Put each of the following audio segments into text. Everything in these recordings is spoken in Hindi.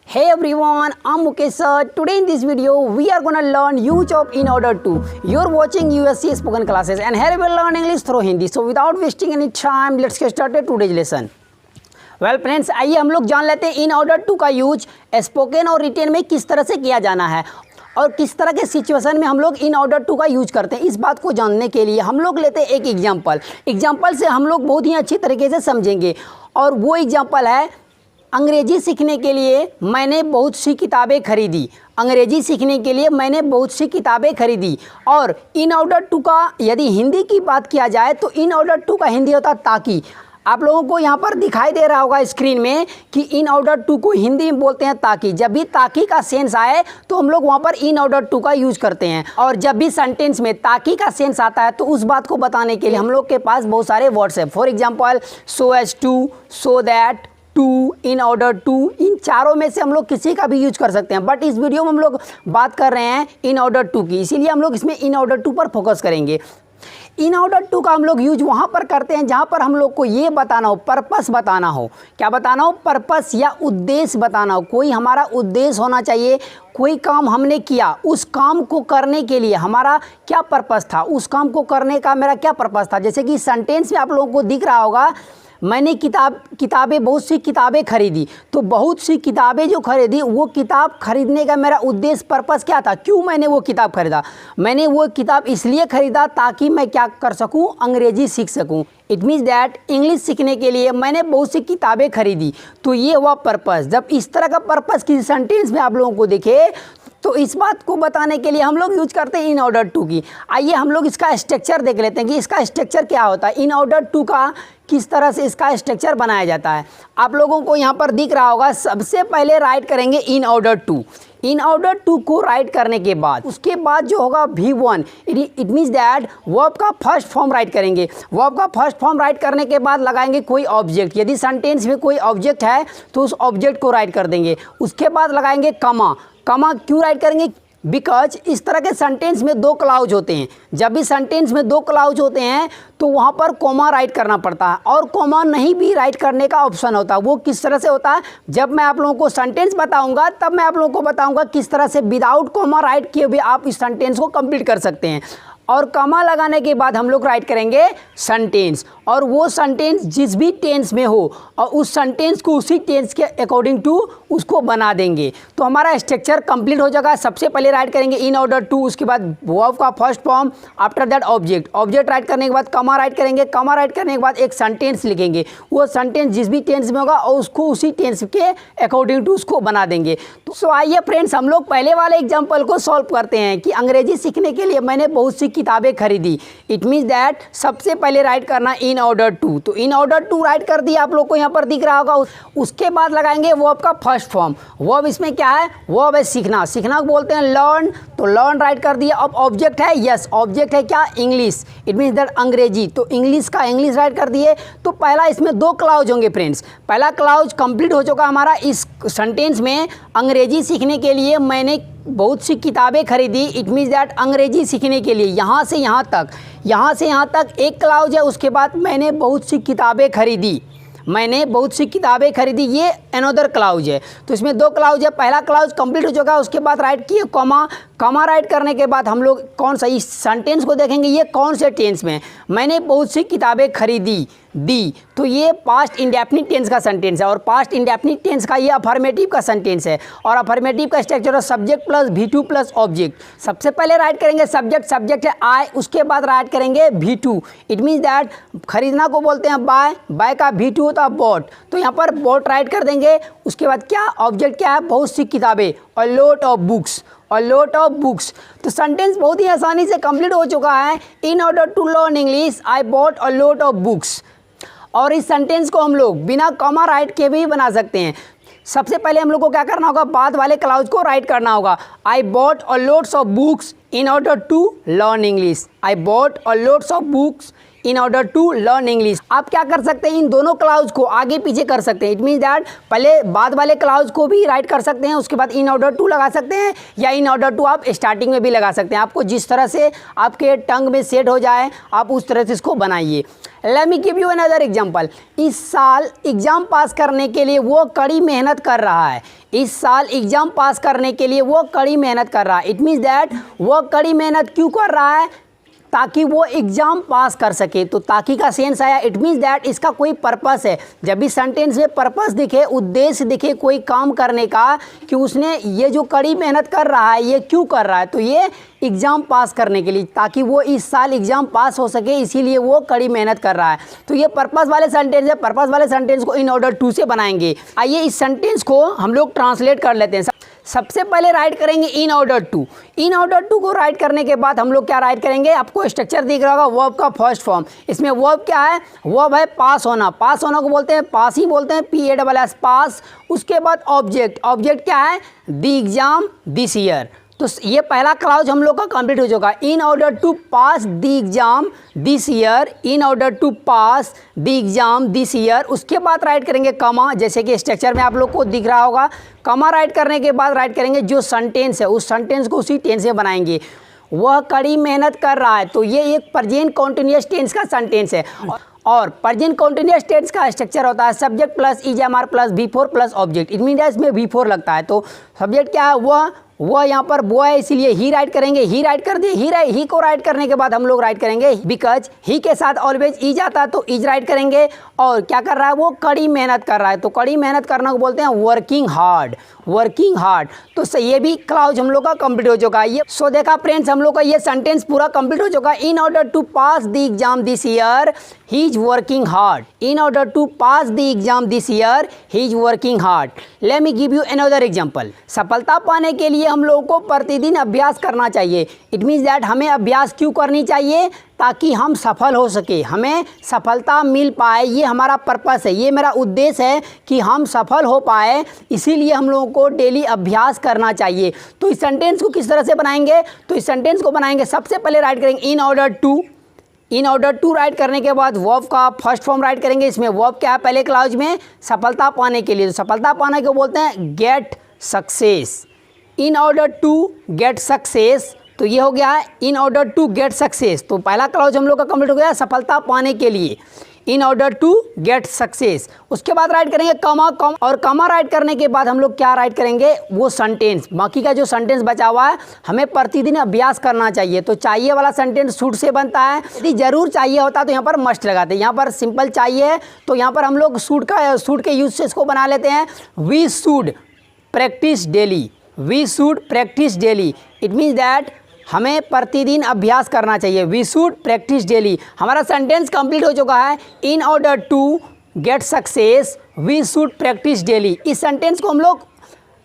Hey everyone, I'm Mukesh sir. Today in this video, we are gonna learn use of in order to. You're watching USC spoken classes and here we'll learn English through Hindi. So without wasting any time, let's get started today's lesson. Well friends, आइए हम लोग जान लेते हैं इन ऑर्डर टू का यूज स्पोकन और रिटेन में किस तरह से किया जाना है और किस तरह के सिचुएशन में हम लोग इन ऑर्डर टू का यूज करते हैं। इस बात को जानने के लिए हम लोग लेते हैं एक एग्जाम्पल से हम लोग बहुत ही अच्छी तरीके से समझेंगे। और वो एग्जाम्पल है, अंग्रेजी सीखने के लिए मैंने बहुत सी किताबें खरीदी। अंग्रेजी सीखने के लिए मैंने बहुत सी किताबें खरीदी। और इन ऑर्डर टू का यदि हिंदी की बात किया जाए तो इन ऑर्डर टू का हिंदी होता ताकि। आप लोगों को यहाँ पर दिखाई दे रहा होगा स्क्रीन में कि इन ऑर्डर टू को हिंदी में बोलते हैं ताकि। जब भी ताकि का सेंस आए तो हम लोग वहाँ पर इन ऑर्डर टू का यूज करते हैं। और जब भी सेंटेंस में ताकि का सेंस आता है तो उस बात को बताने के लिए हम लोग के पास बहुत सारे वर्ड्स हैं। For example so as to, so that, to, in order to, इन चारों में से हम लोग किसी का भी यूज कर सकते हैं। बट इस वीडियो में हम लोग बात कर रहे हैं इन ऑर्डर टू की, इसीलिए हम लोग इसमें इन ऑर्डर टू पर फोकस करेंगे। इन ऑर्डर टू का हम लोग यूज वहाँ पर करते हैं जहाँ पर हम लोग को ये बताना हो, पर्पस बताना हो। क्या बताना हो? पर्पस या उद्देश्य बताना हो। कोई हमारा उद्देश्य होना चाहिए। कोई काम हमने किया, उस काम को करने के लिए हमारा क्या पर्पस था, उस काम को करने का मेरा क्या पर्पस था। जैसे कि सेंटेंस में आप लोगों को दिख रहा होगा, मैंने किताबें बहुत सी किताबें खरीदी। तो बहुत सी किताबें जो खरीदी, वो किताब खरीदने का मेरा उद्देश्य, पर्पस क्या था, क्यों मैंने वो किताब खरीदा। मैंने वो किताब इसलिए खरीदा ताकि मैं क्या कर सकूं, अंग्रेजी सीख सकूं। इट मीन्स दैट इंग्लिश सीखने के लिए मैंने बहुत सी किताबें खरीदी। तो ये हुआ पर्पस। जब इस तरह का पर्पस किसी सेंटेंस में आप लोगों को दिखे तो इस बात को बताने के लिए हम लोग यूज करते हैं इन ऑर्डर टू की। आइए हम लोग इसका स्ट्रक्चर देख लेते हैं कि इसका स्ट्रक्चर क्या होता है, इन ऑर्डर टू का किस तरह से इसका स्ट्रक्चर बनाया जाता है। आप लोगों को यहाँ पर दिख रहा होगा, सबसे पहले राइट करेंगे in order to. In order to को राइट करने के बाद उसके बाद जो होगा V1, it means that verb का फर्स्ट फॉर्म राइट करेंगे। वर्ब का फर्स्ट फॉर्म राइट करने के बाद लगाएंगे कोई ऑब्जेक्ट। यदि सेंटेंस में कोई ऑब्जेक्ट है तो उस ऑब्जेक्ट को राइट कर देंगे। उसके बाद लगाएंगे कमा। कमा क्यों राइट करेंगे? बिकॉज इस तरह के सेंटेंस में दो क्लाउज होते हैं। जब भी सेंटेंस में दो क्लाउज होते हैं तो वहाँ पर कॉमा राइट करना पड़ता है। और कॉमा नहीं भी राइट करने का ऑप्शन होता है। वो किस तरह से होता है, जब मैं आप लोगों को सेंटेंस बताऊंगा तब मैं आप लोगों को बताऊंगा किस तरह से विदाउट कॉमा राइट किए भी आप इस सेंटेंस को कंप्लीट कर सकते हैं। और कॉमा लगाने के बाद हम लोग राइट करेंगे सेंटेंस। और वो सेंटेंस जिस भी टेंस में हो और उस सेंटेंस को उसी टेंस के अकॉर्डिंग टू उसको बना देंगे। तो हमारा स्ट्रक्चर कंप्लीट हो जाएगा। सबसे पहले राइट करेंगे इन ऑर्डर टू, उसके बाद वर्ब का first form, after that object right करने के बाद कॉमा राइट करेंगे। कॉमा राइट करने के बाद एक सेंटेंस लिखेंगे। वो सेंटेंस जिस भी टेंस में होगा और उसको उसी टेंस के अकॉर्डिंग टू उसको बना देंगे। तो सो आइए फ्रेंड्स, हम लोग पहले वाले एग्जाम्पल को सॉल्व करते हैं कि अंग्रेजी सीखने के लिए मैंने बहुत सी किताबें खरीदी। इट मीन्स दैट सबसे पहले राइट करना इन ऑर्डर टू। तो इन ऑर्डर टू राइट कर दिया, आप लोग को यहाँ पर दिख रहा होगा। उसके बाद लगाएंगे वर्ब का फर्स्ट फॉर्म। वर्ब इसमें क्या है? वर्ब है सीखना। सीखना को बोलते हैं लर्न। तो लर्न राइट कर दिया। अब ऑब्जेक्ट है, यस ऑब्जेक्ट है क्या? इंग्लिश। इट मीन्स दैट अंग्रेजी। तो इंग्लिश का इंग्लिश राइट कर दिए। तो पहला इसमें दो क्लाउज होंगे फ्रेंड्स। पहला क्लाउज कंप्लीट हो चुका हमारा इस सेंटेंस में, अंग्रेजी सीखने के लिए मैंने बहुत सी किताबें खरीदी। इट मीन्स दैट अंग्रेजी सीखने के लिए यहाँ से यहाँ तक एक क्लाउज है। उसके बाद मैंने बहुत सी किताबें खरीदी। मैंने बहुत सी किताबें खरीदी, ये अनदर क्लाउज है। तो इसमें दो क्लाउज है। पहला क्लाउज कंप्लीट हो चुका है। उसके बाद राइट किए कॉमा। कॉमा राइट करने के बाद हम लोग कौन सा इस सेंटेंस को देखेंगे, ये कौन से टेंस में। मैंने बहुत सी किताबें खरीदी दी। तो ये पास्ट इंडेफिनिट टेंस का सेंटेंस है। और पास्ट इंडेफिनिट टेंस का ये अफर्मेटिव का सेंटेंस है। और अफर्मेटिव का स्ट्रक्चर है subject plus V2 plus object. सबसे पहले राइट करेंगे सब्जेक्ट है आई। उसके बाद राइट करेंगे V2। इट मीन्स दैट खरीदना को बोलते हैं बाय का V2 होता है बॉट। तो यहाँ पर बॉट राइट कर देंगे। उसके बाद क्या ऑब्जेक्ट क्या है? बहुत सी किताबें। और लॉट ऑफ बुक्स। तो सेंटेंस बहुत ही आसानी से कंप्लीट हो चुका है। In order to learn English I bought a lot of books. और इस सेंटेंस को हम लोग बिना कॉमा राइट के भी बना सकते हैं। सबसे पहले हम लोग को क्या करना होगा, बाद वाले क्लाउज को राइट करना होगा। I bought a lots of books in order to learn English. I bought a lots of books in order to learn English. आप क्या कर सकते हैं, इन दोनों क्लाउज को आगे पीछे कर सकते हैं। इट मीन्स दैट पहले बाद वाले क्लाउज को भी राइट कर सकते हैं, उसके बाद इन ऑर्डर टू लगा सकते हैं, या इन ऑर्डर टू आप स्टार्टिंग में भी लगा सकते हैं। आपको जिस तरह से आपके टंग में सेट हो जाए आप उस तरह से इसको बनाइए। Late me give you another example. इस साल एग्ज़ाम पास करने के लिए वो कड़ी मेहनत कर रहा है। इस साल एग्ज़ाम पास करने के लिए वो कड़ी मेहनत कर रहा है। इट मीन्स दैट वो कड़ी मेहनत क्यों कर रहा है, ताकि वो एग्ज़ाम पास कर सके। तो ताकि का सेंस आया, इट मीन्स दैट इसका कोई पर्पस है। जब भी सेंटेंस में पर्पस दिखे, उद्देश्य दिखे कोई काम करने का, कि उसने ये जो कड़ी मेहनत कर रहा है ये क्यों कर रहा है, तो ये एग्ज़ाम पास करने के लिए, ताकि वो इस साल एग्ज़ाम पास हो सके, इसीलिए वो कड़ी मेहनत कर रहा है। तो ये पर्पस वाले सेंटेंस है। पर्पस वाले सेंटेंस को इन ऑर्डर टू से बनाएंगे। आइए इस सेंटेंस को हम लोग ट्रांसलेट कर लेते हैं। सबसे पहले राइट करेंगे in order to. In order to को राइट करने के बाद हम लोग क्या राइट करेंगे, आपको स्ट्रक्चर दिख रहा होगा वर्ब का फर्स्ट फॉर्म। इसमें वर्ब क्या है, वर्ब है पास होना। पास होना को बोलते हैं पास ही बोलते हैं, PASS पास। उसके बाद ऑब्जेक्ट, ऑब्जेक्ट क्या है, द एग्जाम दिस ईयर। तो ये पहला क्लाउज हम लोग का कंप्लीट हो चुका। In order to pass the exam this year, in order to pass the exam this year. उसके बाद राइट करेंगे कमा, जैसे कि स्ट्रक्चर में आप लोग को दिख रहा होगा। कमा राइट करने के बाद राइट करेंगे जो सेंटेंस है, उस सेंटेंस को उसी टेंस से बनाएंगे। वह कड़ी मेहनत कर रहा है, तो ये एक प्रेजेंट कॉन्टिन्यूअस टेंस का सेंटेंस है। और प्रेजेंट कॉन्टिन्यूअस टेंस का स्ट्रक्चर होता है subject plus EJMR plus V4 plus object. It mean इसमें V4 लगता है। तो सब्जेक्ट क्या है, वह यहाँ पर वो है, इसीलिए ही राइट करेंगे। ही राइट कर दिए। ही को राइट करने के बाद हम लोग राइट करेंगे बिकॉज ही के साथ ऑलवेज इज आता है, तो इज राइट करेंगे। और क्या कर रहा है, वो कड़ी मेहनत कर रहा है। तो कड़ी मेहनत करना को बोलते हैं वर्किंग हार्ड, वर्किंग हार्ड। तो ये भी क्लाउज हम लोग का कंप्लीट हो चुका है। ये सो देखा फ्रेंड्स, हम लोग का ये सेंटेंस पूरा कंप्लीट हो चुका है। In order to pass the exam this year he is working hard. In order to pass the exam this year he is working hard. Let me give you another example. सफलता पाने के लिए हम लोगों को प्रतिदिन अभ्यास करना चाहिए। इट मीन्स दैट हमें अभ्यास क्यों करनी चाहिए, ताकि हम सफल हो सके, हमें सफलता मिल पाए। ये हमारा पर्पस है, ये मेरा उद्देश्य है कि हम सफल हो पाए, इसीलिए हम लोगों को डेली अभ्यास करना चाहिए। तो इस सेंटेंस को किस तरह से बनाएंगे, तो इस सेंटेंस को बनाएंगे सबसे पहले राइट करेंगे in order to. In order to write करने के बाद वर्ब का फर्स्ट फॉर्म राइट करेंगे। इसमें वर्ब क्या है पहले क्लाउज में, सफलता पाने के लिए। तो सफलता पाने को बोलते हैं get success. In order to get success, तो ये हो गया है in order to get success. तो पहला क्लाउज हम लोग का कंप्लीट हो गया, सफलता पाने के लिए, in order to get success. उसके बाद राइट करेंगे कमा, और कमा राइट करने के बाद हम लोग क्या राइट करेंगे, वो सेंटेंस। बाकी का जो सेंटेंस बचा हुआ है, हमें प्रतिदिन अभ्यास करना चाहिए। तो चाहिए वाला सेंटेंस शुड से बनता है। यदि जरूर चाहिए होता तो यहाँ पर मस्ट लगाते हैं। यहाँ पर सिंपल चाहिए है, तो यहाँ पर हम लोग शुड के यूज से इसको बना लेते हैं। We should practise daily, we should practise daily. It means that हमें प्रतिदिन अभ्यास करना चाहिए। We should practise daily. हमारा सेंटेंस कंप्लीट हो चुका है। In order to get success we should practise daily. इस सेंटेंस को हम लोग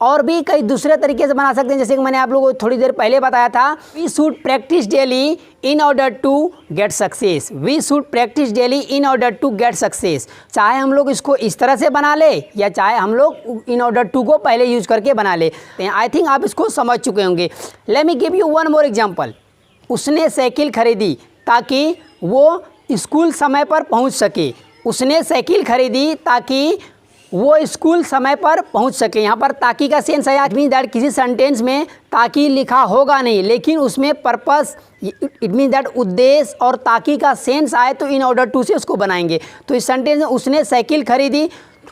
और भी कई दूसरे तरीके से बना सकते हैं, जैसे कि मैंने आप लोगों को थोड़ी देर पहले बताया था। We should practise daily in order to get success. We should practise daily in order to get success. चाहे हम लोग इसको इस तरह से बना ले, या चाहे हम लोग इन ऑर्डर टू को पहले यूज करके बना ले। आई थिंक आप इसको समझ चुके होंगे। Late me give you one more example. उसने साइकिल खरीदी ताकि वो स्कूल समय पर पहुँच सके। उसने साइकिल खरीदी ताकि वो स्कूल समय पर पहुंच सके। यहाँ पर ताकि का सेंस है, मीन दैट किसी सेंटेंस में ताकि लिखा होगा नहीं, लेकिन उसमें पर्पस, इट मीन दैट उद्देश्य और ताकि का सेंस आए तो इन ऑर्डर टू से उसको बनाएंगे। तो इस सेंटेंस में उसने साइकिल खरीदी,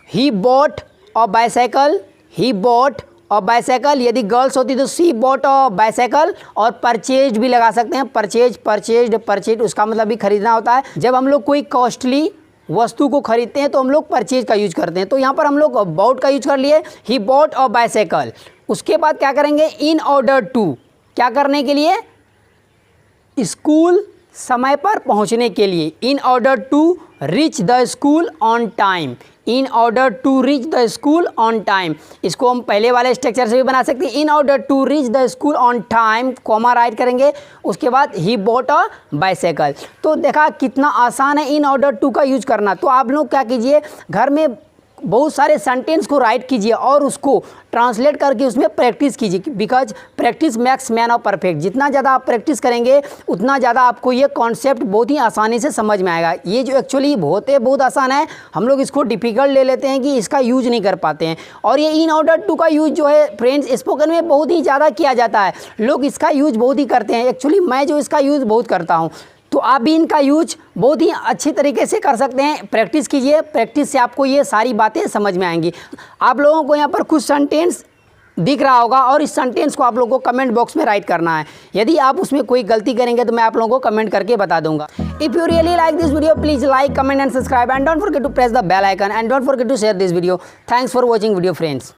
he bought a bicycle, he bought a bicycle. यदि गर्ल्स होती तो सी बॉट अ बाईसाइकिल। और परचेज भी लगा सकते हैं, परचेज, परचेज, परचेज, उसका मतलब भी खरीदना होता है। जब हम लोग कोई कॉस्टली वस्तु को खरीदते हैं तो हम लोग परचेज का यूज करते हैं। तो यहाँ पर हम लोग बॉट का यूज कर लिए, ही बॉट अ बाईसाइकिल। उसके बाद क्या करेंगे, इन ऑर्डर टू, क्या करने के लिए, स्कूल समय पर पहुँचने के लिए। In order to reach the school on time, in order to reach the school on time. इसको हम पहले वाले स्ट्रक्चर से भी बना सकते हैं। In order to reach the school on time, comma write करेंगे। उसके बाद ही बॉट अ बाईसाइकिल। तो देखा कितना आसान है इन ऑर्डर टू का यूज करना। तो आप लोग क्या कीजिए, घर में बहुत सारे सेंटेंस को राइट कीजिए और उसको ट्रांसलेट करके उसमें प्रैक्टिस कीजिए, because practice max man of perfect. जितना ज़्यादा आप प्रैक्टिस करेंगे उतना ज़्यादा आपको ये कॉन्सेप्ट बहुत ही आसानी से समझ में आएगा। ये जो एक्चुअली बहुत आसान है, हम लोग इसको डिफ़िकल्ट ले लेते हैं कि इसका यूज नहीं कर पाते हैं। और ये इन ऑर्डर टू का यूज जो है फ्रेंड्स स्पोकन में बहुत ही ज़्यादा किया जाता है, लोग इसका यूज बहुत ही करते हैं। एक्चुअली मैं जो इसका यूज़ बहुत करता हूँ, तो आप भी इनका यूज बहुत ही अच्छी तरीके से कर सकते हैं। प्रैक्टिस कीजिए, प्रैक्टिस से आपको ये सारी बातें समझ में आएंगी। आप लोगों को यहाँ पर कुछ सेंटेंस दिख रहा होगा और इस सेंटेंस को आप लोगों को कमेंट बॉक्स में राइट करना है। यदि आप उसमें कोई गलती करेंगे तो मैं आप लोगों को कमेंट करके बता दूंगा। If you really like this video, please like, comment and subscribe and don't forget to press the bell icon and don't forget to share this video. Thanks for watching video friends.